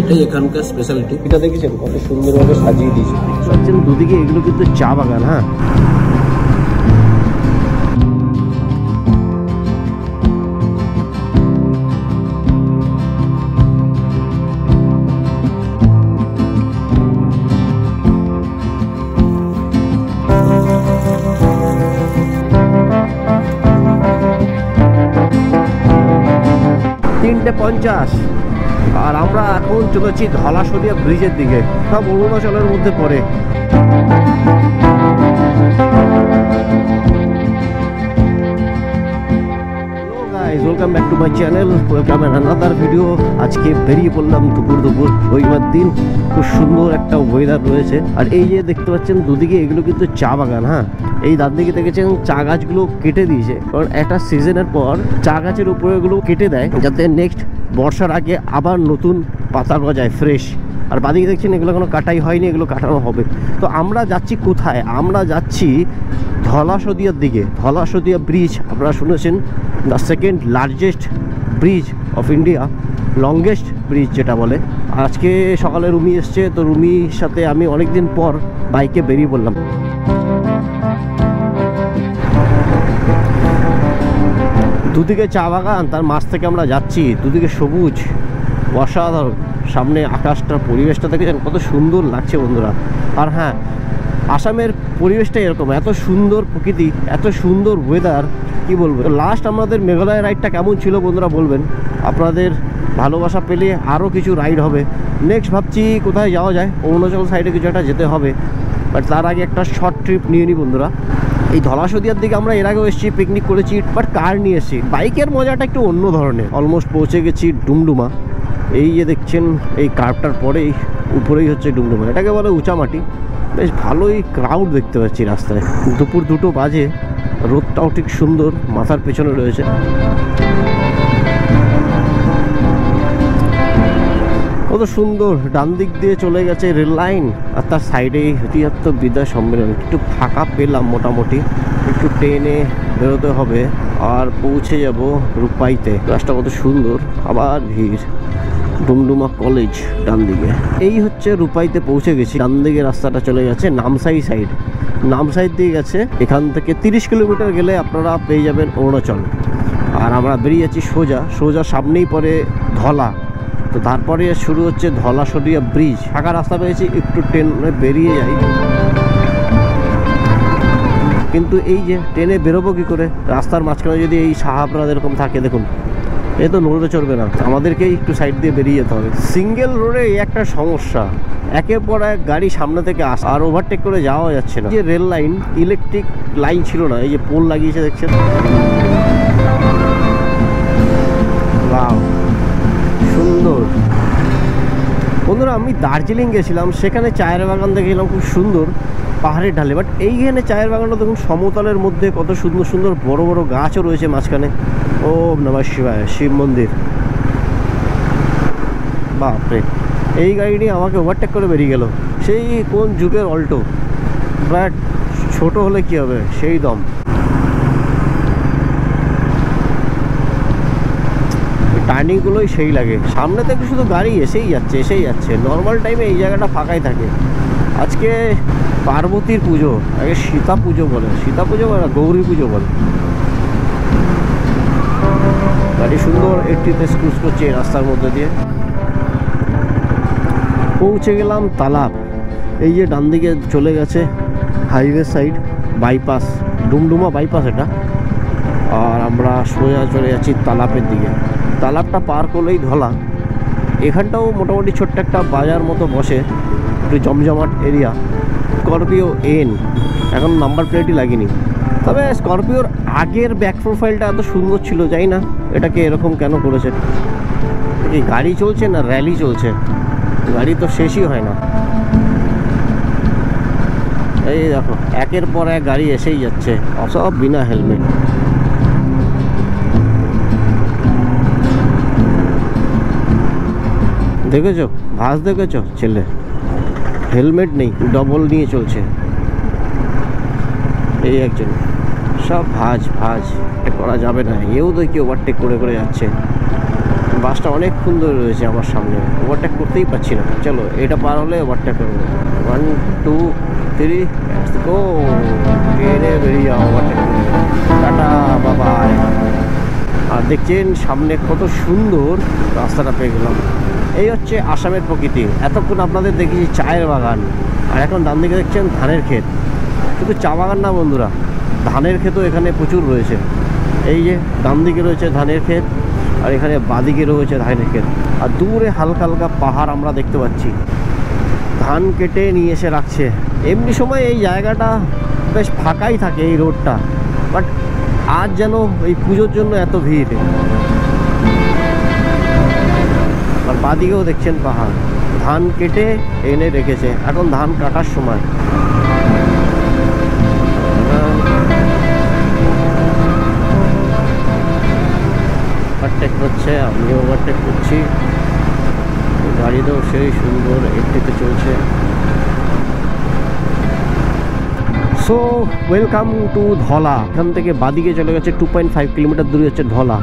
এটাই এখানকার স্পেশালিটি। এটা দেখেছেন কত সুন্দরভাবে সাজিয়ে দিয়েছে। দেখছেন দুদিকে এগুলো কিন্তু চা বাগান। হ্যাঁ, তিনটে 50 আর আমরা এখন চলেছি ধলাশদিয়া ব্রিজের দিকে, সব অরুণাচলের মধ্যে পড়ে। Welcome back to my channel, welcome and another video. আজকে বেরিয়ে পড়লাম দুপুর রবিবার দিন। খুব সুন্দর একটা ওয়েদার রয়েছে। আর এই যে দেখতে পাচ্ছেন দুদিকে এগুলো কিন্তু চা বাগান। হ্যাঁ, এই দাঁত দিকে দেখেছেন চা গাছগুলো কেটে দিয়েছে, কারণ একটা সিজনের পর চা গাছের উপরে এগুলো কেটে দেয় যাতে নেক্সট বর্ষার আগে আবার নতুন পাতা গজায় ফ্রেশ। আর বাদিকে দেখছেন এগুলো কোনো কাটাই হয়নি, এগুলো কাটানো হবে। তো আমরা যাচ্ছি কোথায়? আমরা যাচ্ছি ধলাশদিয়ার দিকে। ধলাশদিয়া ব্রিজ আপনারা শুনেছেন, the second largest bridge of India, longest bridge যেটা বলে। আজকে সকালে রুমি এসছে, তো রুমির সাথে আমি অনেকদিন পর বাইকে বেরিয়ে পড়লাম। দুদিকে চা বাগান, তার মাঝ থেকে আমরা যাচ্ছি, দুদিকে সবুজ, অসাধারণ। সামনে আকাশটার পরিবেশটা দেখেছেন কত সুন্দর লাগছে বন্ধুরা। আর হ্যাঁ, আসামের পরিবেশটা এরকম, এত সুন্দর প্রকৃতি, এত সুন্দর ওয়েদার, কি বলবো। লাস্ট আমাদের মেঘালয় রাইডটা কেমন ছিল বন্ধুরা বলবেন। আপনাদের ভালোবাসা পেলে আরও কিছু রাইড হবে। নেক্সট ভাবছি কোথায় যাওয়া যায়, অরুণাচল সাইডে কিছু একটা যেতে হবে। বাট তার আগে একটা শর্ট ট্রিপ নিয়ে নিই বন্ধুরা। এই ধলাশদিয়ার দিকে আমরা এর আগেও এসেছি, পিকনিক করেছি, বাট কার নিয়ে এসেছি। বাইকের মজাটা একটু অন্য ধরনের। অলমোস্ট পৌঁছে গেছি ডুমডুমা। এই যে দেখছেন এই কার্ভটার পরেই উপরেই হচ্ছে ডুমডুমা, এটাকে বলে উঁচামাটি। বেশ ভালোই ক্রাউড দেখতে পাচ্ছি রাস্তায়। দুপুর 2টো বাজে, রোদটাও ঠিক সুন্দর মাথার পেছনে রয়েছে। কত সুন্দর। ডান দিক দিয়ে চলে গেছে রেল লাইন, আর তার সাইডেই ৭৩ বিদ্যা সম্মেলন। একটু ফাঁকা পেলাম মোটামুটি, একটু ট্রেনে বেরোতে হবে আর পৌঁছে যাব রূপাইতে। রাস্তা কত সুন্দর, আবার ভিড়। ডুমডুমা কলেজ ডান দিকে। এই হচ্ছে রূপাইতে পৌঁছে গেছি। ডান দিকে রাস্তাটা চলে গেছে নামসাই সাইড। নামসাই দিয়ে গেছে, এখান থেকে 30 কিলোমিটার গেলে আপনারা পেয়ে যাবেন অরুণাচল। আর আমরা বেরিয়ে যাচ্ছি সোজা সামনেই পরে ধলা। তো তারপরে শুরু হচ্ছে ধলাশদিয়া ব্রিজ। ফাঁকা রাস্তা পেয়েছি, একটু ট্রেনে বেরিয়ে যাই। কিন্তু এই যে ট্রেনে বেরোবো কি করে? রাস্তার মাঝখানে যদি এই সাহাবরা এরকম থাকে, দেখুন এ তো নড়বে চড়বে না, আমাদেরকেই একটু সাইড দিয়ে বেরিয়ে যেতে হবে। সিঙ্গেল রোডে এই একটা সমস্যা, একের পর এক গাড়ি সামনে থেকে আসে আর ওভারটেক করে যাওয়া যাচ্ছে না। যে রেল লাইন, ইলেকট্রিক লাইন ছিল না, এই যে পোল লাগিয়েছে দেখছেন। ওয়াও, সুন্দর বন্ধুরা। আমি দার্জিলিং গেছিলাম, সেখানে চায়ের বাগান দেখেছিলাম খুব সুন্দর পাহাড়ের ঢালে। বাট এইখানে চায়ের বাগানটা দেখুন সমতলের মধ্যে কত সুন্দর সুন্দর বড় বড় গাছও রয়েছে মাঝখানে। ওম নমঃ শিবায়, শিব মন্দির। বাপরে, এই গাড়িটি আমাকে ওভারটেক করে বেরিয়ে গেল। সেই কোন যুগের অল্টো, বাট ছোট হলে কি হবে, সেই দম। টার্নিংগুলোই সেই লাগে, সামনে থেকে শুধু গাড়ি এসেই যাচ্ছে। নর্মাল টাইমে এই জায়গাটা ফাঁকাই থাকে। আজকে পার্বতীর পুজো, আগে সীতা পুজো বলে, গৌরী পুজো বলে। গাড়ি সুন্দর 80-তে ক্রুজ করছে রাস্তার মধ্যে দিয়ে। পৌঁছে গেলাম তালাব। এই যে ডান দিকে চলে গেছে highway side, bypass, Doomdooma bypass এটা। আর আমরা সোজা চলে যাচ্ছি তালাবের দিকে। তালাবটা পার করলেই ধলা। এখানটাও মোটামুটি ছোট্ট একটা বাজার মতো বসে, একটু জমজমাট এরিয়া। স্করপিও এন, এখন নাম্বার প্লেটই লাগেনি। তবে স্করপিওর আগের ব্যাক প্রোফাইলটা এত সুন্দর ছিল, জানি না এটাকে এরকম কেন করেছে। এই গাড়ি চলছে না র্যালি চলছে, গাড়ি তো শেষই হয় না। এই দেখো একের পর এক গাড়ি এসেই যাচ্ছে, সব বিনা হেলমেট। দেখেছো ভাঁজ, দেখেছো ছেলে হেলমেট নেই, ডবল নিয়ে চলছে। এই একজন, সব ভাঁজ করা যাবে না। এও তো কি ওভারটেক করে যাচ্ছে। বাসটা অনেক সুন্দর রয়েছে আমার সামনে, ওভারটেক করতেই পারছি না। চলো এটা পার হলে ওভারটেক করবো। 1 2 3 গো, ট্রেনে বেরিয়ে যাও, ওভারটেক করবে। টাটা বাবাই। আর দেখছেন সামনে কত সুন্দর রাস্তাটা পেয়ে গেলাম। এই হচ্ছে আসামের প্রকৃতি। এতক্ষণ আপনাদের দেখেছি চায়ের বাগান, আর এখন ডান দিকে দেখছেন ধানের ক্ষেত। শুধু চা বাগান না বন্ধুরা, ধানের ক্ষেতও এখানে প্রচুর রয়েছে। এই যে ডান দিকে রয়েছে ধানের ক্ষেত, আর এখানে বাদিকে রয়েছে ধানের ক্ষেত, আর দূরে হালকা হালকা পাহাড় আমরা দেখতে পাচ্ছি। ধান কেটে নিয়ে এসে রাখছে। এমনি সময় এই জায়গাটা বেশ ফাঁকাই থাকে, এই রোডটা, বাট আজ যেন এই পুজোর জন্য এত ভিড়। আর বাদিকেও দেখছেন পাহাড়, ধান কেটে এনে রেখেছে, এখন ধান কাটার সময়। ওভারটেক করছে, আমিও ওভারটেক করছি। গাড়িটাও সেই সুন্দর একটিতে চলছে। So welcome to Dhala. এখান থেকে বাদিকে চলে গেছে 2.5 কিলোমিটার দূরে হচ্ছে ধলা,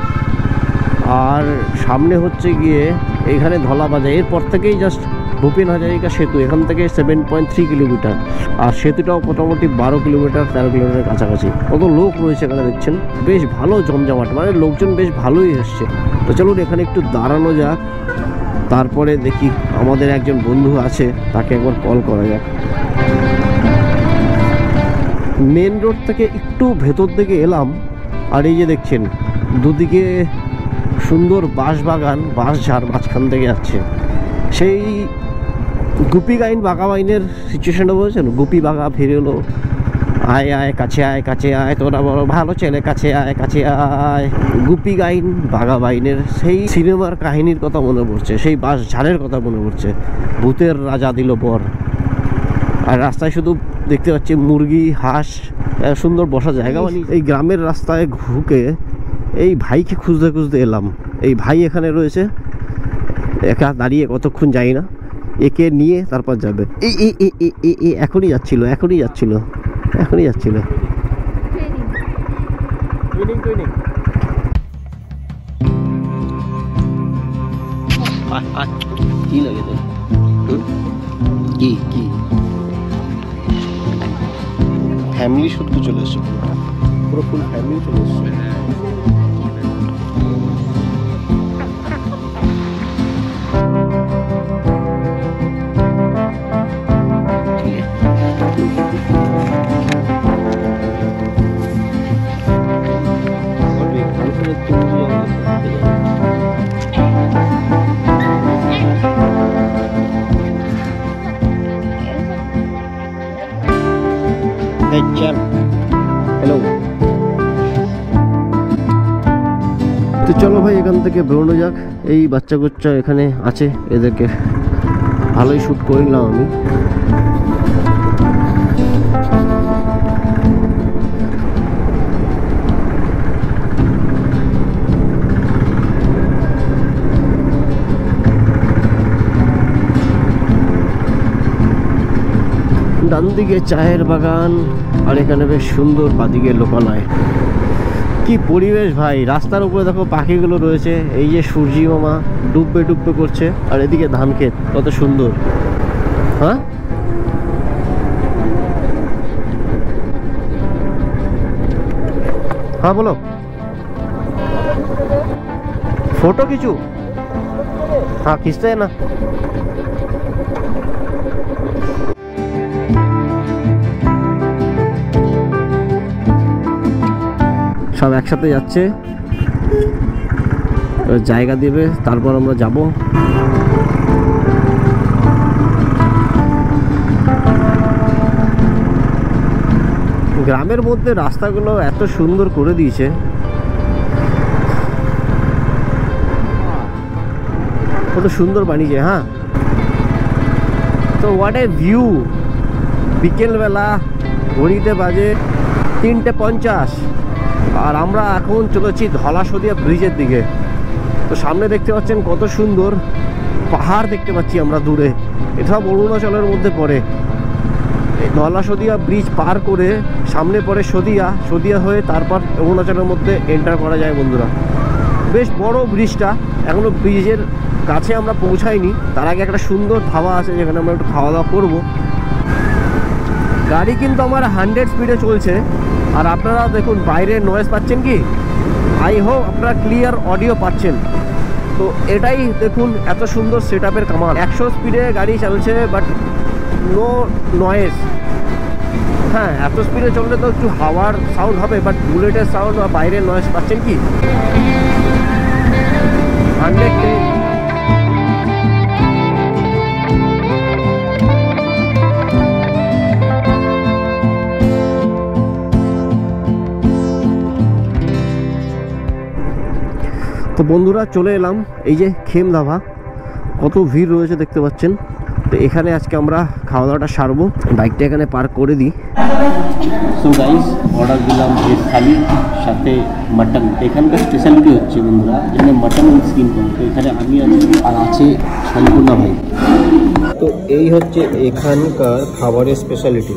আর সামনে হচ্ছে গিয়ে এইখানে ধলা বাজার। এরপর থেকেই জাস্ট ভূপেন হাজারিকা সেতু, এখান থেকে 7.3 কিলোমিটার, আর সেতুটাও মোটামুটি 12 কিলোমিটার 13 কিলোমিটার কাছাকাছি। কত লোক রয়েছে এখানে দেখছেন, বেশ ভালো জমজমাট, মানে লোকজন বেশ ভালোই এসছে। তো চলুন এখানে একটু দাঁড়ানো যাক, তারপরে দেখি আমাদের একজন বন্ধু আছে, তাকে একবার কল করা যাক। মেন রোড থেকে একটু ভেতর দিকে এলাম, আর এই যে দেখছেন দুদিকে সুন্দর বাঁশবাগান, বাঁশঝাড় মাঝখান থেকে যাচ্ছে। সেই গুপি গাইন বাঘা বাইনের সিচুয়েশনটা বলছেন, গুপি বাঘা ফিরে এলো, আয় আয় কাছে আয় কাছে আয়, তোরা বড় ভালো ছেলে, কাছে আয় কাছে আয়। গুপি গাইন বাঘা বাইনের সেই সিনেমার কাহিনীর কথা মনে পড়ছে, সেই বাঁশঝাড়ের কথা মনে পড়ছে। ভূতের রাজা দিল বর। আর রাস্তায় শুধু দেখতে পাচ্ছি মুরগি, হাঁস, সুন্দর বসা জায়গা। এই গ্রামের রাস্তায় ঢুকে এই ভাইকে খুঁজতে খুঁজতে এলাম। এই ভাই এখানে রয়েছে, একা দাঁড়িয়ে কতক্ষণ যাই না, একে নিয়ে তারপর যাবে। এই এখনই যাচ্ছিল, এখনই যাচ্ছিল, এখনই যাচ্ছিল। কি লাগে তোর? কি কি ফ্যামিলি শুধু চলে এসছে, পুরো ফুল ফ্যামিলি চলে এসছে। হ্যালো, তো চলো ভাই এখান থেকে বেরোনো যাক। এই বাচ্চা কাচ্চা এখানে আছে, এদেরকে ভালোই শ্যুট করে নিলাম আমি। ডান দিকে চায়ের বাগান, আর এখানে বেশ সুন্দর বাদিকে লোকালয়। কি পরিবেশ ভাই! রাস্তার উপরে দেখো পাখিগুলো রয়েছে, এই যে সূর্যি মামা ডুববে ডুববে করছে, আর এদিকে ধান ক্ষেত, কত সুন্দর। হ্যাঁ, হ্যাঁ বলো। फोटो खींचू? हाँ खींचते हैं ना। सब একসাথে যাচ্ছে, জায়গা দেবে, তারপর আমরা যাব। গ্রামের মধ্যে রাস্তাগুলো এত সুন্দর করে দিয়েছে, কত সুন্দর বানিয়েছে। হ্যাঁ, তো হোয়াট এ ভিউ! বিকেলবেলা ঘড়িতে বাজে 3:50, আর আমরা এখন চলেছি ধলাশদিয়া ব্রিজের দিকে। তো সামনে দেখতে পাচ্ছেন কত সুন্দর পাহাড় দেখতে পাচ্ছি আমরা দূরে, এটা অরুণাচলের মধ্যে পড়ে। এই ধলাশদিয়া ব্রিজ পার করে সামনে পড়ে সদিয়া, সদিয়া হয়ে তারপর অরুণাচলের মধ্যে এন্টার করা যায় বন্ধুরা। বেশ বড় ব্রিজটা, এখনো ব্রিজের কাছে আমরা পৌঁছাইনি। তার আগে একটা সুন্দর ধাবা আছে যেখানে আমরা একটু খাওয়া দাওয়া করবো। গাড়ি কিন্তু আমার 100 স্পিডে চলছে, আর আপনারা দেখুন বাইরের নয়েজ পাচ্ছেন কি? আই হোপ আপনারা ক্লিয়ার অডিও পাচ্ছেন। তো এটাই দেখুন এত সুন্দর সেট আপের কামাল। 100 স্পিডে গাড়ি চলছে বাট নো নয়েজ। হ্যাঁ, এত স্পিডে চললে তো একটু হাওয়ার সাউন্ড হবে, বাট বুলেটের সাউন্ড বা বাইরের নয়েজ পাচ্ছেন কি? 110। তো বন্ধুরা চলে এলাম এই যে খেম ধাবা। কত ভিড় রয়েছে দেখতে পাচ্ছেন। তো এখানে আজকে আমরা খাওয়া দাওয়াটা সারবো। বাইকটা এখানে পার্ক করে দিই। সো গাইস, অর্ডার দিলাম ভেজ থালি সাথে মাটন। এখানকার স্পেশালিটি হচ্ছে বন্ধুরা, এখানে মাটন উইথ স্কিন পাবো। তো এখানে আমি আছি আর আছে সম্পূর্ণ ভাই। তো এই হচ্ছে এখানকার খাবারের স্পেশালিটি।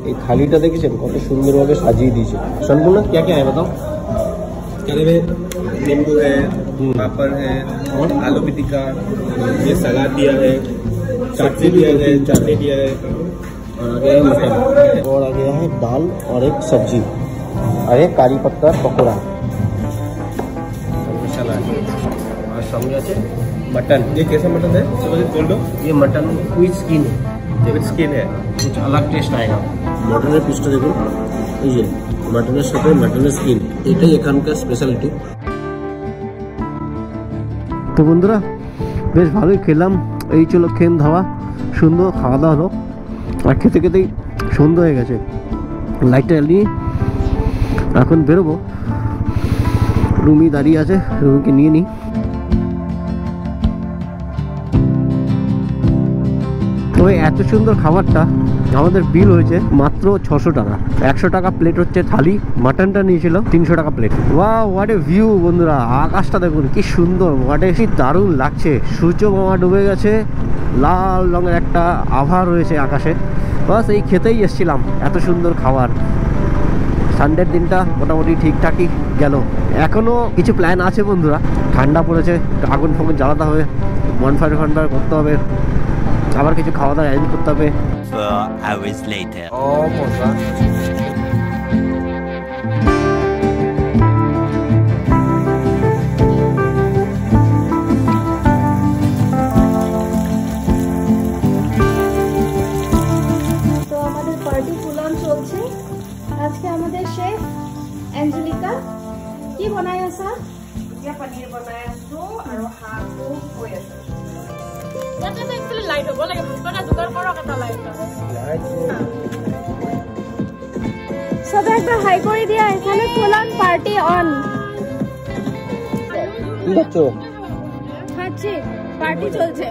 এই থালিটা দেখেছেন কত সুন্দরভাবে সাজিয়ে দিয়েছে। সম্পূর্ণ क्या क्या है बताओ? नींबू है, पापड़ है और आलू टिक्का, ये सलाद दिया है, चटनी दिया है, चाटनी दिया है और आ गया है मटन और आ गया है दाल और एक सब्जी और एक कारी पत्ता पकौड़ा सलाद और संगे আছে मटन। ये कैसा मटन है बोल दो? ये मटन विथ स्किन है। विथ स्किन है, कुछ अलग टेस्ट आएगा। मटনের পিসটা দেখুন, এই যে মটনের সাথে মটনের স্কিন, এটাই এখানকার স্পেশালিটি। তো বন্ধুরা বেশ ভালোই খেলাম। এই ছিল খেম ধাবা, সুন্দর খাওয়া দাওয়া হলো। আর খেতে খেতেই সন্ধ্যা হয়ে গেছে। লাইটটা জ্বালিয়ে এখন বেরোবো। রুমি দাঁড়িয়ে আছে, রুমিকে নিয়ে নিই। তো এত সুন্দর খাবারটা আমাদের বিল হয়েছে মাত্র 600 টাকা। 100 টাকা প্লেট হচ্ছে থালি, মাটনটা নিয়েছিল 300 টাকা plate. Wow, what a view বন্ধুরা। আকাশটা দেখুন কি সুন্দর, হোয়াট এ দারুণ লাগছে। সূর্য মামা ডুবে গেছে, লাল রঙের একটা আভা রয়েছে আকাশে। বাস এই খেতেই এসেছিলাম এত সুন্দর খাবার। সানডের দিনটা মোটামুটি ঠিকঠাকই গেল। এখনও কিছু প্ল্যান আছে বন্ধুরা। ঠান্ডা পড়েছে, আগুন ফাগুন জ্বালাতে হবে, বনফায়ার করতে হবে, আবার কিছু খাওয়া দাওয়া অ্যারেঞ্জ করতে হবে। 4 hours later. তো আমাদের পার্টি ফুলন চলছে। আজকে আমাদের শেফ এঞ্জেলিকা কি বনাই আছা? এতিয়া পনীৰ বনাই আছো আৰু হাঁহটো হৈ আছে। ইয়াতে একচুৱেলি লাইট হ'ব লাগে, ভাস্কৰটা যোগাৰ কৰক এটা লাইট। সবে একবার হাই করে দিয়া। এখানে ফুলন পার্টি অন। কি করছো? খাচ্ছি, পার্টি চলছে।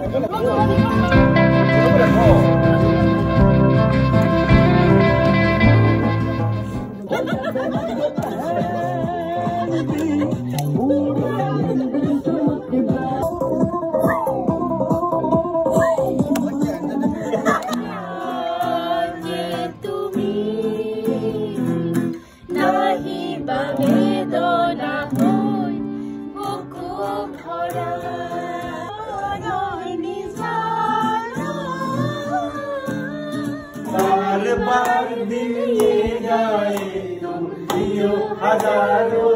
बार दिन ये गाए तुम जियो हजारों